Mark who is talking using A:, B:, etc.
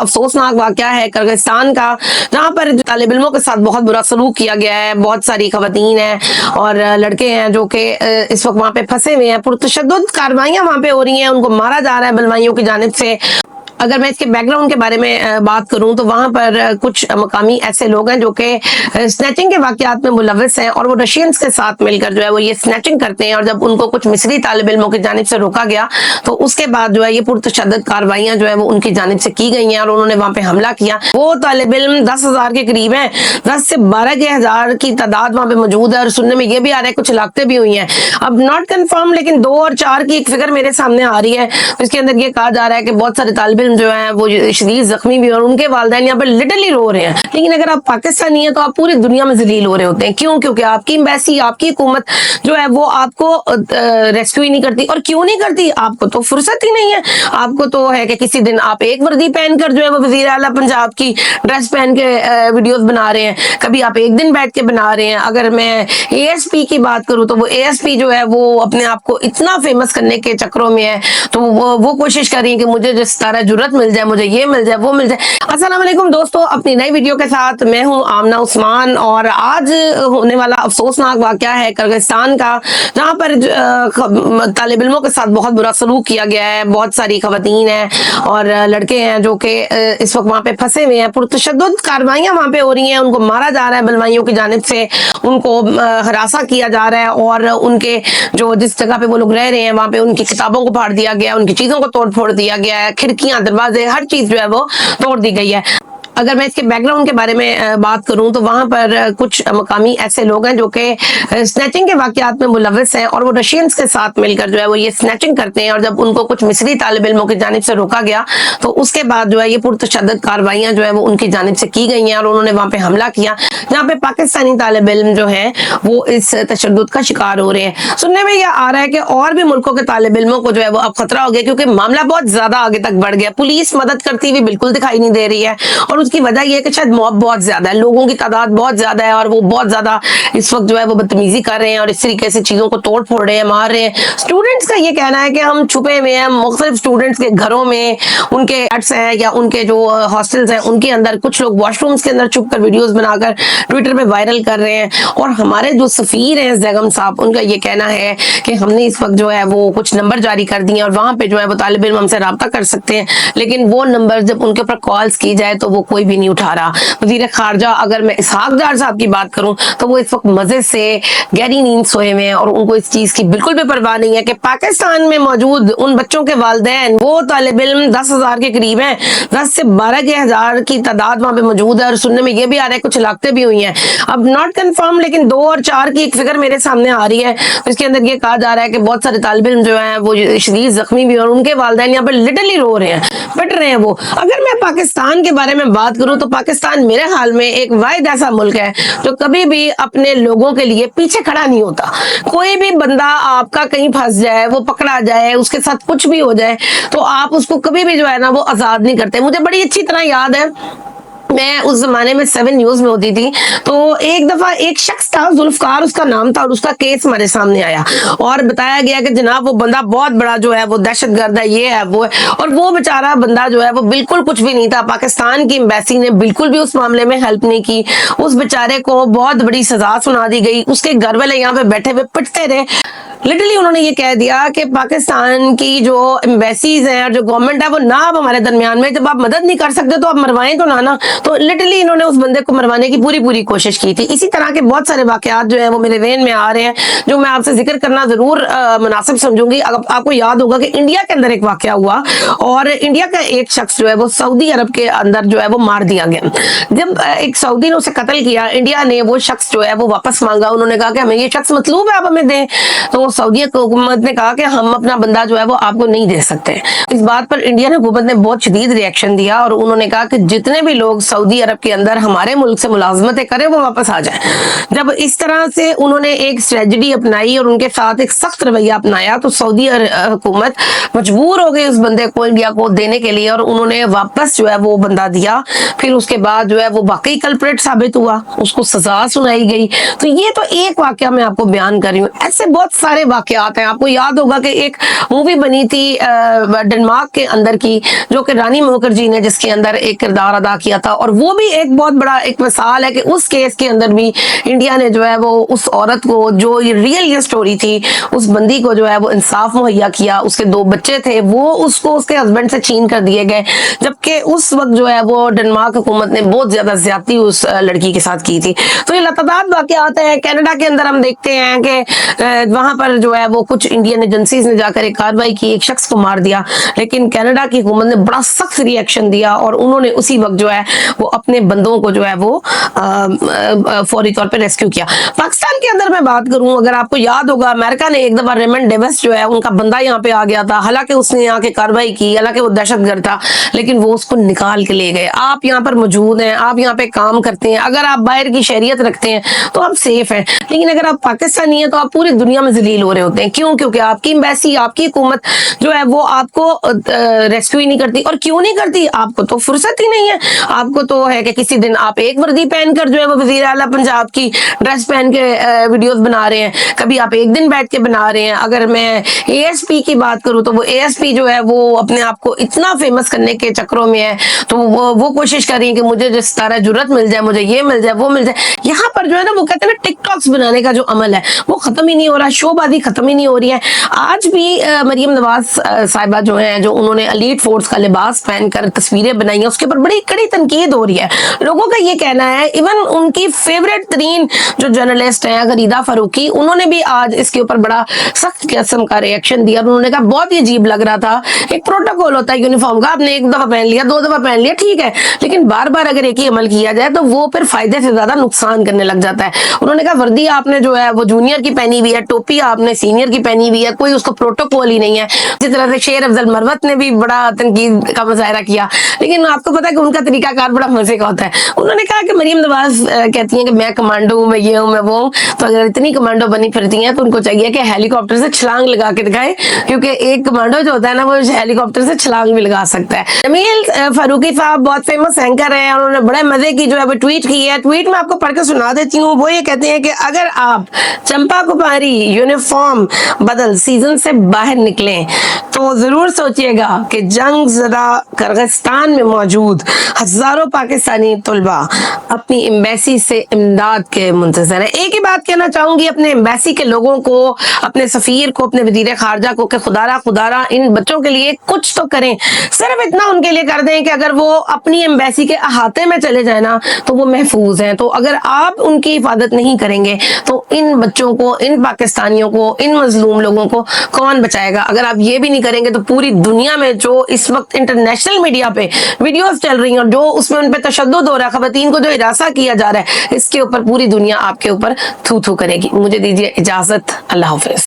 A: अफसोसनाक वाकया है किर्गिस्तान का, जहाँ पर तालिब इल्मों के साथ बहुत बुरा सलूक किया गया है। बहुत सारी खवातीन हैं और लड़के हैं जो कि इस वक्त वहाँ पे फंसे हुए हैं। पुरतशद्दुद कार्रवाइयाँ वहाँ पे हो रही हैं, उनको मारा जा रहा है बलवाइयों की जानिब से। अगर मैं इसके बैकग्राउंड के बारे में बात करूं तो वहां पर कुछ मकामी ऐसे लोग हैं जो कि स्नैचिंग के वाकयात में मुलविस हैं और वो रशियंस के साथ मिलकर जो है वो ये स्नैचिंग करते हैं। और जब उनको कुछ मिस्री तालिब इल्मों की जानिब से रोका गया तो उसके बाद जो है ये पुरतशद्दुद कार्रवाइयां जो है वो उनकी जानिब से की गई हैं और उन्होंने वहां पे हमला किया। वो तालिब इल्म 10,000 के करीब है, 10 से 12,000 की तादाद वहां पे मौजूद है। और सुनने में ये भी आ रहा है कुछ लापते भी हुई हैं, अब नॉट कन्फर्म, लेकिन 2 और 4 की एक फिगर मेरे सामने आ रही है। इसके अंदर ये कहा जा रहा है कि बहुत सारे तालिब इल्म जो है वो शदीद जख्मी भी और उनके वालिदैन यहाँ पर लिटरली रो रहे हैं। लेकिन अगर आप पाकिस्तानी हैं तो आप पूरी दुनिया में जलील हो रहे होते हैं। क्यों? क्योंकि आपकी एम्बेसी, आपकी हुकूमत जो है वो आपको रेस्क्यू ही नहीं करती। और क्यों नहीं करती? आपको तो फुर्सत ही नहीं है। आपको तो है कि किसी दिन आप एक वर्दी पहनकर जो है वो वजीर आला पंजाब की ड्रेस पहन के वीडियोस बना रहे हैं, कभी आप एक दिन बैठ के बना रहे हैं। अगर मैं ASP की बात करूं तो वो ASP जो है वो अपने आप को इतना फेमस करने के चक्रों में है, तो वो कोशिश कर रही है कि मुझे जिस तरह जुर्रत मिल जाए, मुझे ये मिल जाए, वो मिल जाए। अस्सलाम वालेकुम दोस्तों, अपनी नई वीडियो के साथ मैं हूं आमना उस्मान। और आज होने वाला अफसोसनाक वाकया है किर्गिस्तान का, जहां पर तालिब इल्मों के साथ बहुत बुरा सलूक किया गया है। बहुत सारी खवातीन हैं और लड़के हैं जो कि इस वक्त वहाँ पे फंसे हुए हैं। पुरतशद्दुद कार्रवाइयाँ वहाँ पे हो रही हैं, उनको मारा जा रहा है बलवाइयों की जानिब से, उनको हरासा किया जा रहा है और उनके जो जिस जगह पे वो लोग रह रहे हैं वहाँ पे उनकी किताबों को फाड़ दिया गया, उनकी चीज़ों को तोड़ फोड़ दिया गया है, खिड़कियाँ, दरवाजे, हर चीज जो है वो तोड़ दी गई है। अगर मैं इसके बैकग्राउंड के बारे में बात करूं तो वहां पर कुछ मकामी ऐसे लोग हैं जो कि स्नैचिंग के वाकयात में मुलविस हैं और वो रशियंस के साथ मिलकर जो है वो ये स्नैचिंग करते हैं। और जब उनको कुछ मिस्री तालिब इल्मों की जानिब से रोका गया तो उसके बाद जो है ये पुरतशद्दुद कार्रवाइयां जो है वो उनकी जानिब से की गई हैं और उन्होंने वहां पे हमला किया, जहाँ पे पाकिस्तानी तालिब इल्म जो है वो इस तशद्दुद का शिकार हो रहे हैं। सुनने में यह आ रहा है कि और भी मुल्कों के तालिब इल्मों को जो है वो अब खतरा हो गया, क्योंकि मामला बहुत ज्यादा आगे तक बढ़ गया। पुलिस मदद करती हुई बिल्कुल दिखाई नहीं दे रही है और उसकी वजह यह है कि शायद मॉब बहुत ज्यादा है, लोगों की तादाद बहुत ज्यादा है और वो बहुत ज्यादा इस वक्त जो है वो बदतमीजी कर रहे हैं और इस तरीके से चीजों को तोड़ फोड़ रहे हैं, मार रहे हैं। स्टूडेंट्स का ये कहना है कि हम छुपे हुए हैं मुख्तलिफ स्टूडेंट्स के घरों में, उनके फ्लैट्स हैं या उनके जो हॉस्टल्स हैं उनके अंदर, कुछ लोग वॉशरूम्स के अंदर छुप कर वीडियोस बनाकर ट्विटर पे वायरल कर रहे हैं। और हमारे जो सफीर हैं ज़ैगम साहब, उनका ये कहना है कि हमने इस वक्त जो है वो कुछ नंबर जारी कर दिए और वहां पे जो है वो तालिब इल्म हमसे रब्ता कर सकते हैं, लेकिन वो नंबर जब उनके ऊपर कॉल्स की जाए तो वो कोई भी नहीं उठा रहा। वजीर खारजा, अगर मैं इसहाक डार साहब की बात करूं तो वो इस वक्त मजे से गहरी नींद सोए हुए हैं और उनको इस चीज की बिल्कुल भी परवाह नहीं है कि पाकिस्तान में मौजूद उन बच्चों के वालिदैन, वो तालिब इल्म 10,000 के करीब हैं, 10 से 12,000 की तादाद वहां पे मौजूद है। और सुनने में ये भी आ रहा है कुछ लापते भी हुई हैं, अब नॉट कन्फर्म, लेकिन 2 और 4 की एक फिगर मेरे सामने आ रही है। इसके अंदर ये कहा जा रहा है कि बहुत सारे तालिब इल्म जो है वो शदीद जख्मी भी और उनके वालिदैन यहाँ पर लिटरली रो रहे हैं, पिट रहे हैं वो। अगर मैं पाकिस्तान के बारे में बात करूं तो पाकिस्तान मेरे हाल में एक वाहिद ऐसा मुल्क है जो कभी भी अपने लोगों के लिए पीछे खड़ा नहीं होता। कोई भी बंदा आपका कहीं फंस जाए, वो पकड़ा जाए, उसके साथ कुछ भी हो जाए तो आप उसको कभी भी जो है ना वो आजाद नहीं करते। मुझे बड़ी अच्छी तरह याद है, मैं उस जमाने में 7 न्यूज में होती थी, तो एक दफा एक शख्स था, जुल्फकार उसका नाम था, और उसका केस हमारे सामने आया और बताया गया कि जनाब वो बंदा बहुत बड़ा जो है वो दहशतगर्द है, ये है वो है। और वो बेचारा बंदा जो है वो बिल्कुल कुछ भी नहीं था। पाकिस्तान की एम्बेसी ने बिल्कुल भी उस मामले में हेल्प नहीं की। उस बेचारे को बहुत बड़ी सजा सुना दी गई, उसके घर वाले यहाँ पे बैठे हुए पिटते रहे। लिटरली उन्होंने ये कह दिया कि पाकिस्तान की जो एम्बेसीज हैं और जो गवर्नमेंट है वो ना अब हमारे दरमियान में, जब आप मदद नहीं कर सकते तो आप मरवाएं तो ना। तो लिटरली इन्होंने उस बंदे को मरवाने की पूरी कोशिश की थी। इसी तरह के बहुत सारे वाकयात जो है वो मेरे ज़हन में आ रहे हैं, जो मैं आपसे जिक्र करना जरूर मुनासिब समझूंगी। आपको याद होगा कि इंडिया के अंदर एक वाकया हुआ और इंडिया का एक शख्स जो है वो सऊदी अरब के अंदर जो है वो मार दिया गया। जब एक सऊदी ने उसे कत्ल किया, इंडिया ने वो शख्स जो है वो वापस मांगा। उन्होंने कहा कि हमें ये शख्स मतलूब है, आप हमें दें। तो सऊदी हुकूमत ने कहा कि हम अपना बंदा जो है वो आपको नहीं दे सकते। इस बात पर इंडियन हुकूमत ने बहुत शदीद रिएक्शन दिया और उन्होंने कहा कि जितने भी लोग سعودی عرب کے اندر ہمارے ملک سے ملازمتیں کریں وہ واپس آ جائیں. جب اس طرح سے انہوں نے ایک اسٹریٹجی اپنائی اور ان کے ساتھ ایک سخت رویہ اپنایا تو سعودی حکومت مجبور ہو گئی اس بندے کو انڈیا کو دینے کے لیے, اور انہوں نے واپس جو ہے وہ بندہ دیا. پھر اس کے بعد جو ہے وہ واقعی کلپریٹ ثابت ہوا, اس کو سزا سنائی گئی. تو یہ تو ایک واقعہ میں آپ کو بیان کر رہی ہوں, ایسے بہت سارے واقعات ہیں. آپ کو یاد ہوگا کہ ایک مووی بنی تھی ڈنمارک کے اندر کی, جو کہ رانی مکھرجی نے جس کے اندر ایک کردار ادا کیا تھا, اور وہ بھی ایک بہت بڑا ایک مثال ہے کہ اس کیس کے اندر بھی انڈیا نے جو ہے وہ اس عورت کو, جو یہ سٹوری تھی, اس بندی کو جو ہے وہ انصاف مہیا کیا. اس کے 2 بچے تھے, وہ اس کو اس کے ہسبینڈ سے چھین کر دیے گئے, جبکہ اس وقت جو ہے وہ ڈنمارک حکومت نے بہت زیادہ زیادتی اس لڑکی کے ساتھ کی تھی. تو یہ لاتعداد واقعات ہیں. کینیڈا کے اندر ہم دیکھتے ہیں کہ وہاں پر جو ہے وہ کچھ انڈین ایجنسیز نے جا کر ایک کارروائی کی, ایک شخص کو مار دیا, لیکن کینیڈا کی حکومت نے بڑا سخت ری ایکشن دیا اور انہوں نے اسی وقت جو ہے وہ اپنے بندوں کو جو ہے وہ فوری طور پہ ریسکیو کیا. پاکستان کے اندر میں بات کروں, اگر آپ کو یاد ہوگا امریکہ نے ایک دفعہ ریمنڈ ڈیوس جو ہے ان کا بندہ یہاں پہ آ گیا تھا, حالانکہ اس نے یہاں کے کارروائی کی, حالانکہ وہ دہشت گرد تھا, لیکن وہ اس کو نکال کے لے گئے. آپ یہاں پر موجود ہیں, آپ یہاں پہ کام کرتے ہیں, اگر آپ باہر کی شہریت رکھتے ہیں تو آپ سیف ہیں, لیکن اگر آپ پاکستانی ہیں تو آپ پوری دنیا میں ذلیل ہو رہے ہوتے ہیں. کیوں؟ کیونکہ آپ کی ایمبیسی, آپ کی حکومت جو ہے وہ آپ کو ریسکیو ہی نہیں کرتی. اور کیوں نہیں کرتی؟ آپ کو تو فرصت ہی نہیں ہے. آپ کو تو ہے کہ کسی دن آپ ایک وردی پہن کر جو ہے وہ وزیر اعلیٰ پنجاب کی ڈریس پہن کے ویڈیوز بنا رہے ہیں, کبھی آپ ایک دن بیٹھ کے بنا رہے ہیں. اگر میں اے ایس پی کی بات کروں تو وہ اے ایس پی جو ہے وہ اپنے آپ کو اتنا فیمس کرنے کے چکروں میں ہے, تو وہ کوشش کر رہی ہیں کہ مجھے جس طرح جرت مل جائے, مجھے یہ مل جائے, وہ مل جائے. یہاں پر جو ہے نا وہ کہتے ہیں نا ٹک ٹاکس بنانے کا جو عمل ہے وہ ختم ہی نہیں ہو رہا, شو بازی ختم ہی نہیں ہو رہی ہے. آج بھی مریم نواز صاحبہ جو ہیں, جو انہوں نے ایلیٹ فورس کا لباس پہن کر تصویریں بنائی ہیں, اس کے اوپر بڑی کڑی تنقید ہو رہی ہے. لوگوں کا یہ کہنا ہے, ایون ان کی فیوریٹ ترین جو جرنلسٹ ہیں غریدہ فاروقی, انہوں نے بھی آج اس کے اوپر بڑا سخت قسم کا ری ایکشن دیا. انہوں نے کہا بہت ہی عجیب لگ رہا تھا, ایک پروٹوکول ہوتا ہے یونیفارم کا, آپ نے ایک دفعہ پہن لیا, 2 دفعہ پہن لیا, ٹھیک ہے, لیکن بار بار اگر ایک ہی عمل کیا جائے تو وہ پھر فائدے سے زیادہ نقصان کرنے لگ جاتا ہے. انہوں نے کہا وردی آپ نے جو ہے وہ جونیئر کی پہنی ہوئی ہے, ٹوپی آپ نے سینئر کی پہنی ہوئی ہے, کوئی اس کو پروٹوکول ہی نہیں ہے. اسی طرح سے شیر افضل مروت نے بھی بڑا تنقید کا مظاہرہ کیا, لیکن آپ کو پتا ہے کہ ان کا طریقہ کار بڑا مزے کا ہوتا ہے. انہوں نے کہا کہ مریم نواز کہتی ہیں کہ میں کمانڈو ہوں, میں یہ ہوں, میں وہ ہوں, تو اگر اتنی کمانڈو بنی پھرتی ہیں تو ان کو چاہیے کہ ہیلی کاپٹر سے چھلانگ لگا کے دکھائیں, کیونکہ ایک کمانڈو جو ہوتا ہے نا وہ ہیلی کاپٹر سے چھلانگ بھی لگا سکتا ہے. جمیل فاروقی صاحب بہت فیمس اینکر ہیں, انہوں نے بڑے مزے کی جو ہے وہ ٹویٹ کی ہے. ٹویٹ میں آپ کو پڑھ کے سنا دیتی ہوں. وہ یہ کہتے ہیں کہ اگر آپ چمپا کماری یونیفارم بدل سیزن سے باہر نکلیں تو ضرور سوچئے گا کہ جنگ زدہ کرغستان میں موجود ہزاروں پاکستانی طلباء اپنی ایمبیسی سے امداد کے منتظر ہیں. ایک ہی بات کہنا چاہوں گی اپنے ایمبیسی کے لوگوں کو, اپنے سفیر کو, اپنے وزیر خارجہ کو, کہ خدا را ان بچوں کے لیے کچھ تو کریں. صرف اتنا ان کے لیے کر دیں کہ اگر وہ اپنی ایمبیسی کے احاطے میں چلے جائیں نا تو وہ محفوظ ہیں. تو اگر آپ ان کی حفاظت نہیں کریں گے تو ان بچوں کو, ان پاکستانیوں کو, ان مظلوم لوگوں کو کون بچائے گا؟ اگر آپ یہ بھی نہیں کریں گے تو پوری دنیا میں جو اس وقت انٹرنیشنل میڈیا پہ ویڈیوز چل رہی ہیں اور جو اس میں ان پہ تشدد ہو رہا ہے, خواتین کو جو ہراساں کیا جا رہا ہے, اس کے اوپر پوری دنیا آپ کے اوپر تھو تھو کرے گی. مجھے دیجیے اجازت, اللہ حافظ.